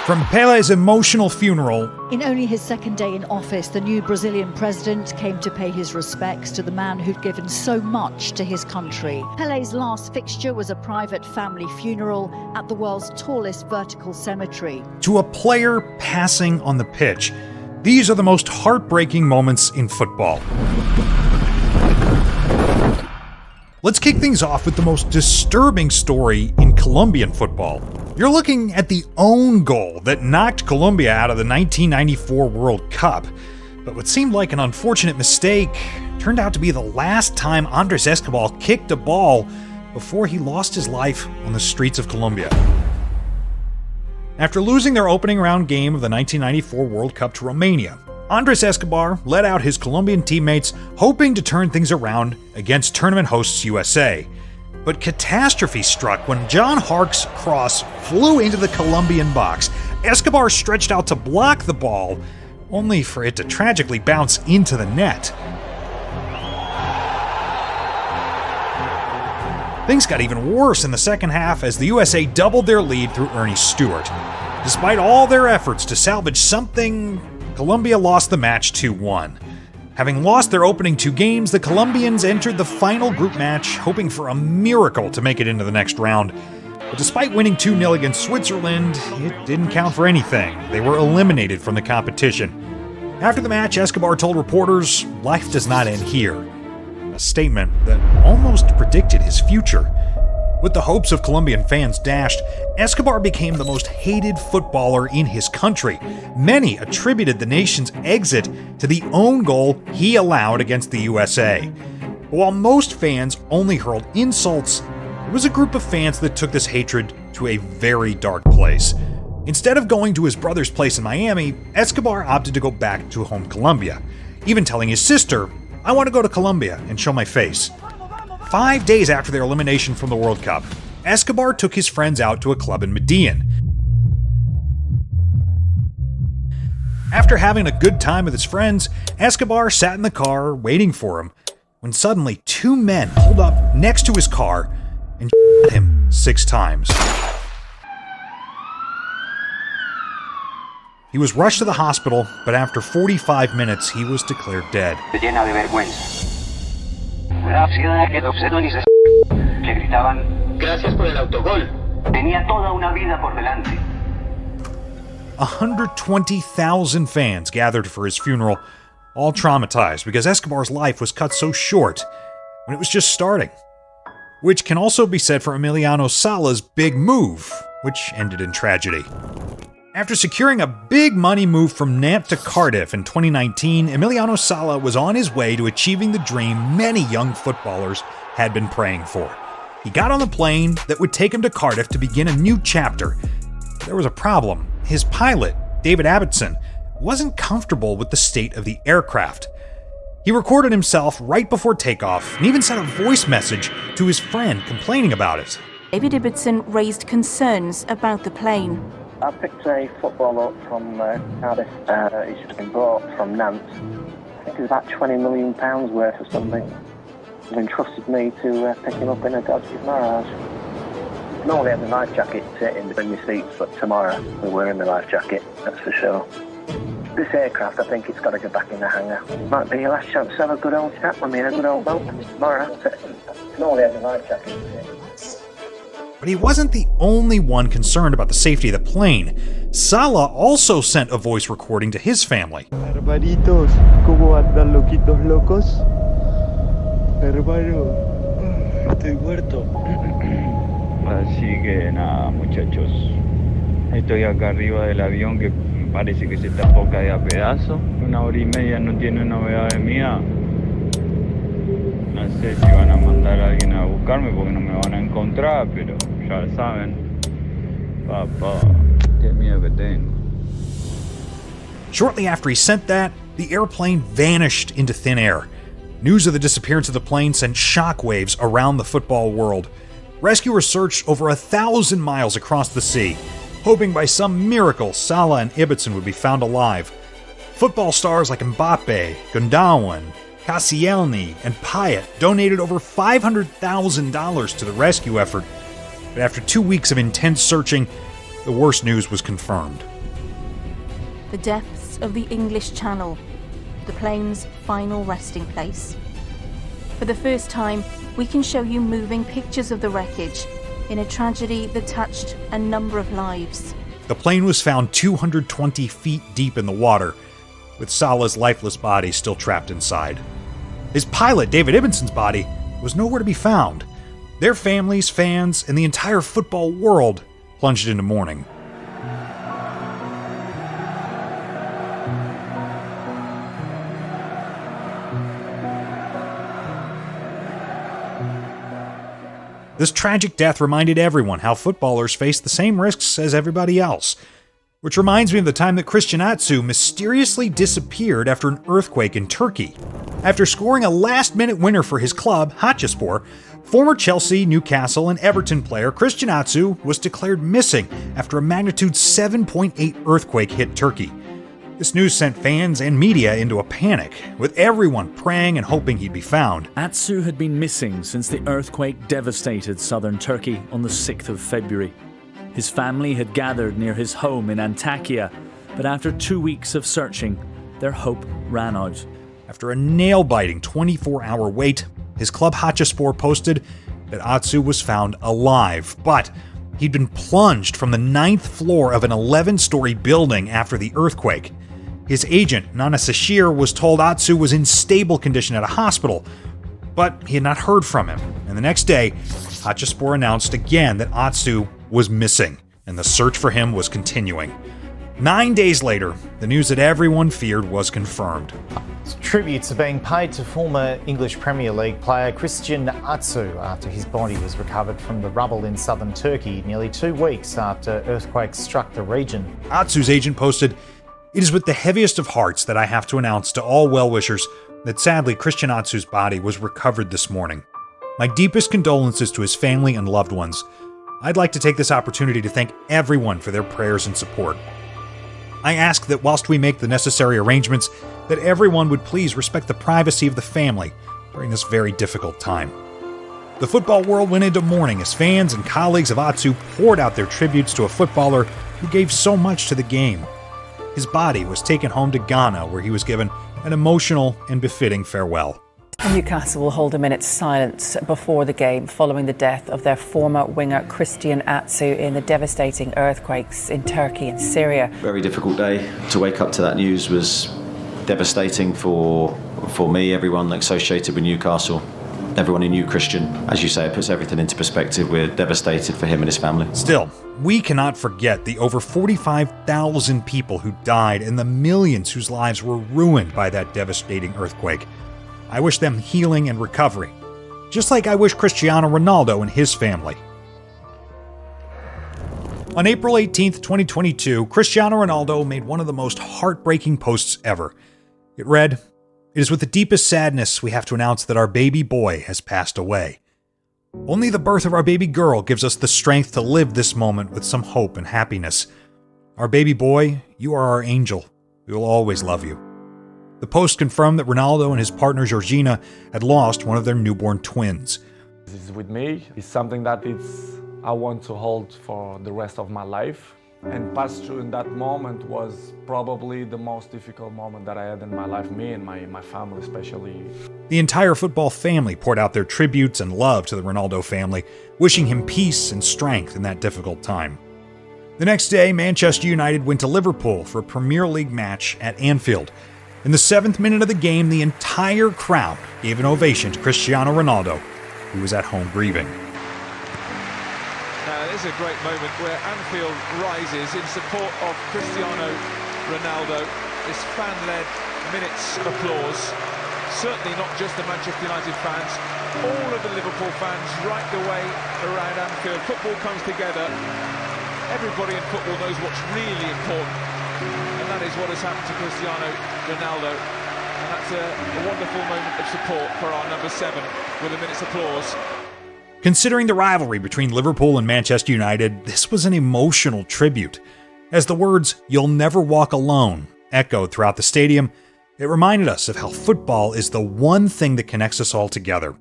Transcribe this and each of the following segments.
From Pele's emotional funeral. In only his second day in office, the new Brazilian president came to pay his respects to the man who'd given so much to his country. Pele's last fixture was a private family funeral at the world's tallest vertical cemetery. To a player passing on the pitch. These are the most heartbreaking moments in football. Let's kick things off with the most disturbing story in Colombian football. You're looking at the own goal that knocked Colombia out of the 1994 World Cup. But what seemed like an unfortunate mistake turned out to be the last time Andres Escobar kicked a ball before he lost his life on the streets of Colombia. After losing their opening round game of the 1994 World Cup to Romania, Andres Escobar led out his Colombian teammates, hoping to turn things around against tournament hosts USA. But catastrophe struck when John Hark's cross flew into the Colombian box. Escobar stretched out to block the ball, only for it to tragically bounce into the net. Things got even worse in the second half as the USA doubled their lead through Ernie Stewart. Despite all their efforts to salvage something, Colombia lost the match 2-1. Having lost their opening two games, the Colombians entered the final group match, hoping for a miracle to make it into the next round. But despite winning 2-0 against Switzerland, it didn't count for anything. They were eliminated from the competition. After the match, Escobar told reporters, "Life does not end here." A statement that almost predicted his future. With the hopes of Colombian fans dashed, Escobar became the most hated footballer in his country. Many attributed the nation's exit to the own goal he allowed against the USA. But while most fans only hurled insults, there was a group of fans that took this hatred to a very dark place. Instead of going to his brother's place in Miami, Escobar opted to go back to home Colombia, even telling his sister, "I want to go to Colombia and show my face." 5 days after their elimination from the World Cup, Escobar took his friends out to a club in Medellin. After having a good time with his friends, Escobar sat in the car waiting for him, when suddenly two men pulled up next to his car and shot him 6 times. He was rushed to the hospital, but after 45 minutes, he was declared dead. Llena de vergüenza. Que gritaban gracias por el autogol. Tenía toda una vida por delante. 120,000 fans gathered for his funeral, all traumatized because Escobar's life was cut so short when it was just starting. Which can also be said for Emiliano Sala's big move, which ended in tragedy. After securing a big money move from Nantes to Cardiff in 2019, Emiliano Sala was on his way to achieving the dream many young footballers had been praying for. He got on the plane that would take him to Cardiff to begin a new chapter. There was a problem. His pilot, David Abbotson, wasn't comfortable with the state of the aircraft. He recorded himself right before takeoff and even sent a voice message to his friend complaining about it. David Ibbotson raised concerns about the plane. I picked a football up from Cardiff. It's just been bought from Nantes. I think it's about £20 million worth or something. They've entrusted me to pick him up in a dodgy garage. Normally I have the life jacket in the seats, but tomorrow we're wearing the life jacket, that's for sure. This aircraft, I think it's got to go back in the hangar. Might be your last chance to have a good old chat with me and a good old boat tomorrow. Normally I have the life jacket. But he wasn't the only one concerned about the safety of the plane. Sala also sent a voice recording to his family. Hermanitos, ¿cómo andan loquitos locos? Hermano, estoy muerto. Así que nada, muchachos. Estoy acá arriba del avión que parece que se está poca de a pedazo. 1 hora y media no tiene novedades mías. No sé si van a mandar a alguien a buscarme porque no me van a encontrar, pero ya saben. Papá, qué miedo que tengo. Shortly after he sent that, the airplane vanished into thin air. News of the disappearance of the plane sent shockwaves around the football world. Rescuers searched over 1,000 miles across the sea, hoping by some miracle Sala and Ibbotson would be found alive. Football stars like Mbappe, Gundogan, Koscielny, and Payet donated over $500,000 to the rescue effort, but after 2 weeks of intense searching, the worst news was confirmed. the depths of the English Channel, the plane's final resting place. For the first time, we can show you moving pictures of the wreckage in a tragedy that touched a number of lives. The plane was found 220 feet deep in the water, with Salah's lifeless body still trapped inside. His pilot, David Ibenson's body, was nowhere to be found. Their families, fans, and the entire football world plunged into mourning. This tragic death reminded everyone how footballers face the same risks as everybody else. Which reminds me of the time that Christian Atsu mysteriously disappeared after an earthquake in Turkey. After scoring a last-minute winner for his club, Hatayspor, former Chelsea, Newcastle, and Everton player Christian Atsu was declared missing after a magnitude 7.8 earthquake hit Turkey. This news sent fans and media into a panic, with everyone praying and hoping he'd be found. Atsu had been missing since the earthquake devastated southern Turkey on the 6th of February. His family had gathered near his home in Antakya, but after 2 weeks of searching, their hope ran out. After a nail-biting 24-hour wait, his club Hatayspor posted that Atsu was found alive, but he'd been plunged from the 9th floor of an 11-story building after the earthquake. His agent, Nana Sashir, was told Atsu was in stable condition at a hospital, but he had not heard from him. And the next day, Hatayspor announced again that Atsu was missing, and the search for him was continuing. 9 days later, the news that everyone feared was confirmed. Tributes are being paid to former English Premier League player Christian Atsu after his body was recovered from the rubble in southern Turkey nearly 2 weeks after earthquakes struck the region. Atsu's agent posted, "It is with the heaviest of hearts that I have to announce to all well-wishers that sadly Christian Atsu's body was recovered this morning. My deepest condolences to his family and loved ones. I'd like to take this opportunity to thank everyone for their prayers and support. I ask that whilst we make the necessary arrangements, that everyone would please respect the privacy of the family during this very difficult time." The football world went into mourning as fans and colleagues of Atsu poured out their tributes to a footballer who gave so much to the game. His body was taken home to Ghana, where he was given an emotional and befitting farewell. Newcastle will hold a minute's silence before the game following the death of their former winger Christian Atsu in the devastating earthquakes in Turkey and Syria. Very difficult day. To wake up to that news was devastating for me, everyone associated with Newcastle, everyone who knew Christian. As you say, it puts everything into perspective. We're devastated for him and his family. Still, we cannot forget the over 45,000 people who died and the millions whose lives were ruined by that devastating earthquake. I wish them healing and recovery, just like I wish Cristiano Ronaldo and his family. On April 18th, 2022, Cristiano Ronaldo made one of the most heartbreaking posts ever. It read, "It is with the deepest sadness we have to announce that our baby boy has passed away. Only the birth of our baby girl gives us the strength to live this moment with some hope and happiness. Our baby boy, you are our angel. We will always love you." The post confirmed that Ronaldo and his partner Georgina had lost one of their newborn twins. This is with me. It's something that I want to hold for the rest of my life. And pass through in that moment was probably the most difficult moment that I had in my life, me and my family especially. The entire football family poured out their tributes and love to the Ronaldo family, wishing him peace and strength in that difficult time. The next day, Manchester United went to Liverpool for a Premier League match at Anfield. In the 7th minute of the game, the entire crowd gave an ovation to Cristiano Ronaldo, who was at home grieving. This is a great moment where Anfield rises in support of Cristiano Ronaldo. This fan-led minute's applause. Certainly not just the Manchester United fans, all of the Liverpool fans right the way around Anfield. Football comes together. Everybody in football knows what's really important, and that is what has happened to Cristiano Ronaldo. And that's a wonderful moment of support for our number 7 with a minute's applause. Considering the rivalry between Liverpool and Manchester United, this was an emotional tribute. As the words, "You'll never walk alone," echoed throughout the stadium, it reminded us of how football is the one thing that connects us all together.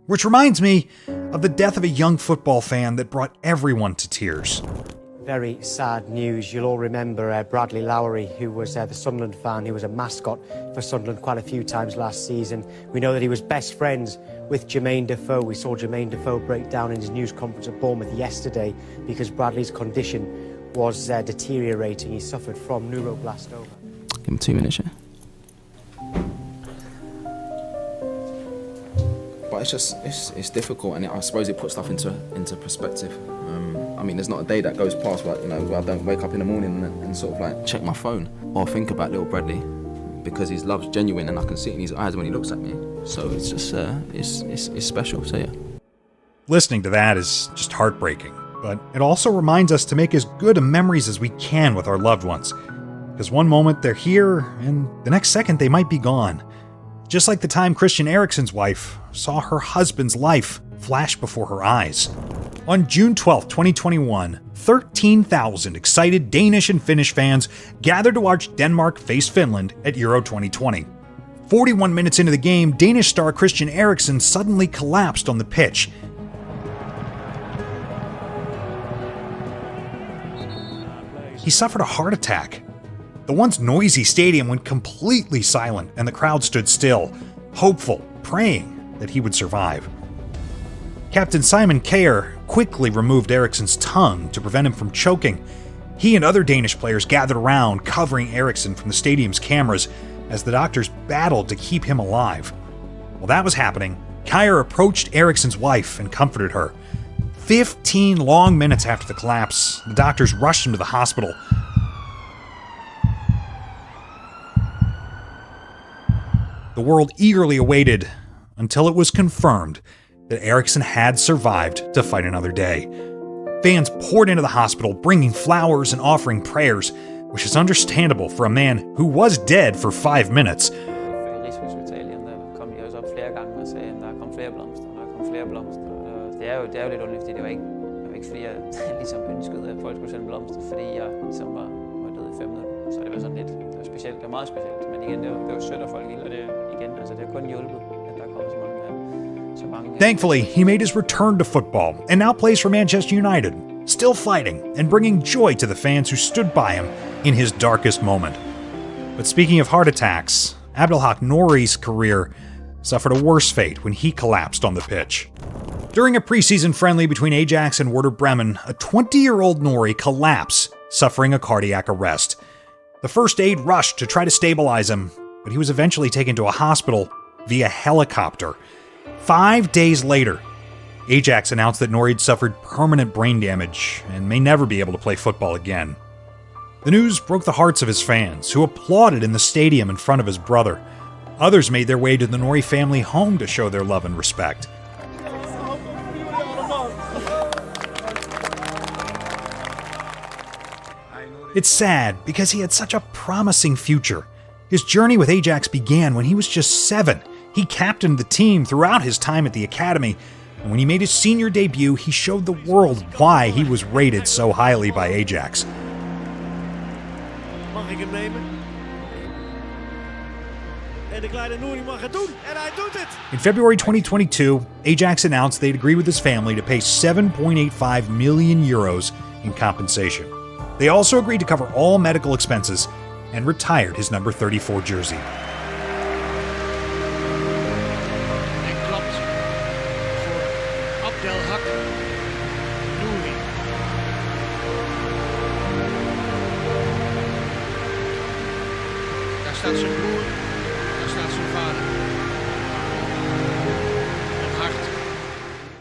Which reminds me of the death of a young football fan that brought everyone to tears. Very sad news. You'll all remember Bradley Lowery, who was the Sunderland fan, who was a mascot for Sunderland quite a few times last season. We know that he was best friends with Jermaine Defoe. We saw Jermaine Defoe break down in his news conference at Bournemouth yesterday because Bradley's condition was deteriorating. He suffered from neuroblastoma. Give him 2 minutes, yeah? But it's just, it's difficult, and I suppose it puts stuff into perspective. I mean, there's not a day that goes past where, where I don't wake up in the morning and sort of like check my phone or think about little Bradley, because his love's genuine and I can see it in his eyes when he looks at me. So it's just, it's special, so yeah. Listening to that is just heartbreaking, but it also reminds us to make as good a memories as we can with our loved ones. Because one moment they're here, and the next second they might be gone. Just like the time Christian Eriksen's wife saw her husband's life flash before her eyes. On June 12, 2021, 13,000 excited Danish and Finnish fans gathered to watch Denmark face Finland at Euro 2020. 41 minutes into the game, Danish star Christian Eriksen suddenly collapsed on the pitch. He suffered a heart attack. The once noisy stadium went completely silent and the crowd stood still, hopeful, praying that he would survive. Captain Simon Kjær quickly removed Eriksen's tongue to prevent him from choking. He and other Danish players gathered around, covering Eriksen from the stadium's cameras as the doctors battled to keep him alive. While that was happening, Kjær approached Eriksen's wife and comforted her. 15 long minutes after the collapse, the doctors rushed him to the hospital. The world eagerly awaited until it was confirmed that Eriksen had survived to fight another day. Fans poured into the hospital, bringing flowers and offering prayers, which is understandable for a man who was dead for 5 minutes. Thankfully, he made his return to football and now plays for Manchester United, still fighting and bringing joy to the fans who stood by him in his darkest moment. But speaking of heart attacks, Abdelhak Nouri's career suffered a worse fate when he collapsed on the pitch. During a preseason friendly between Ajax and Werder Bremen, a 20-year-old Nouri collapsed, suffering a cardiac arrest. The first aid rushed to try to stabilize him, but he was eventually taken to a hospital via helicopter. 5 days later, Ajax announced that Nouri had suffered permanent brain damage and may never be able to play football again. The news broke the hearts of his fans, who applauded in the stadium in front of his brother. Others made their way to the Nouri family home to show their love and respect. It's sad because he had such a promising future. His journey with Ajax began when he was just 7. He captained the team throughout his time at the academy, and when he made his senior debut, he showed the world why he was rated so highly by Ajax. Mag ik hem nemen? En de kleine Nouri mag het doen, en hij doet het! In February 2022, Ajax announced they'd agreed with his family to pay 7.85 million euros in compensation. They also agreed to cover all medical expenses and retired his number 34 jersey.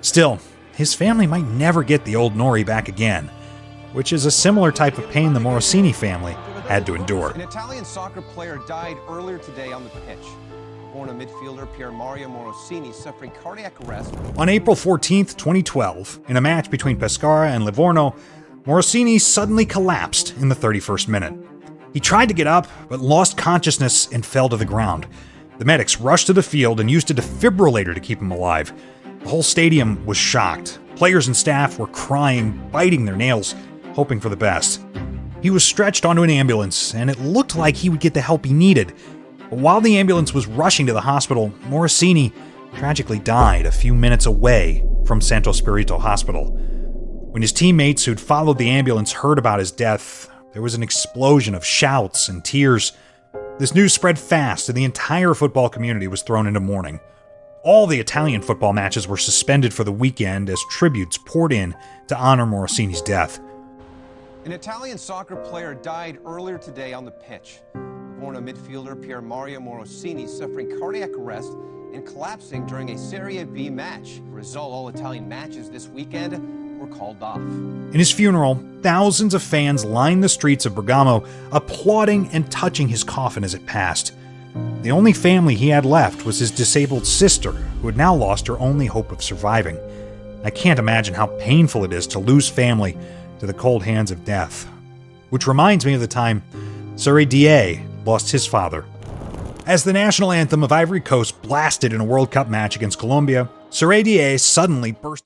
Still, his family might never get the old Nouri back again, which is a similar type of pain the Morosini family had to endure. An Italian soccer player died earlier today on the pitch. Born midfielder Pier Mario Morosini suffering cardiac arrest. On April 14, 2012, in a match between Pescara and Livorno, Morosini suddenly collapsed in the 31st minute. He tried to get up, but lost consciousness and fell to the ground. The medics rushed to the field and used a defibrillator to keep him alive. The whole stadium was shocked. Players and staff were crying, biting their nails, hoping for the best. He was stretched onto an ambulance, and it looked like he would get the help he needed. But while the ambulance was rushing to the hospital, Morosini tragically died a few minutes away from Santo Spirito Hospital. When his teammates who'd followed the ambulance heard about his death, there was an explosion of shouts and tears. This news spread fast, and the entire football community was thrown into mourning. All the Italian football matches were suspended for the weekend as tributes poured in to honor Morosini's death. An Italian soccer player died earlier today on the pitch. Born midfielder Pier Mario Morosini suffering cardiac arrest and collapsing during a Serie B match. As a result, all Italian matches this weekend were called off. In his funeral, thousands of fans lined the streets of Bergamo, applauding and touching his coffin as it passed. The only family he had left was his disabled sister, who had now lost her only hope of surviving. I can't imagine how painful it is to lose family to the cold hands of death. Which reminds me of the time Sere Die lost his father. As the national anthem of Ivory Coast blasted in a World Cup match against Colombia, Sere Die suddenly burst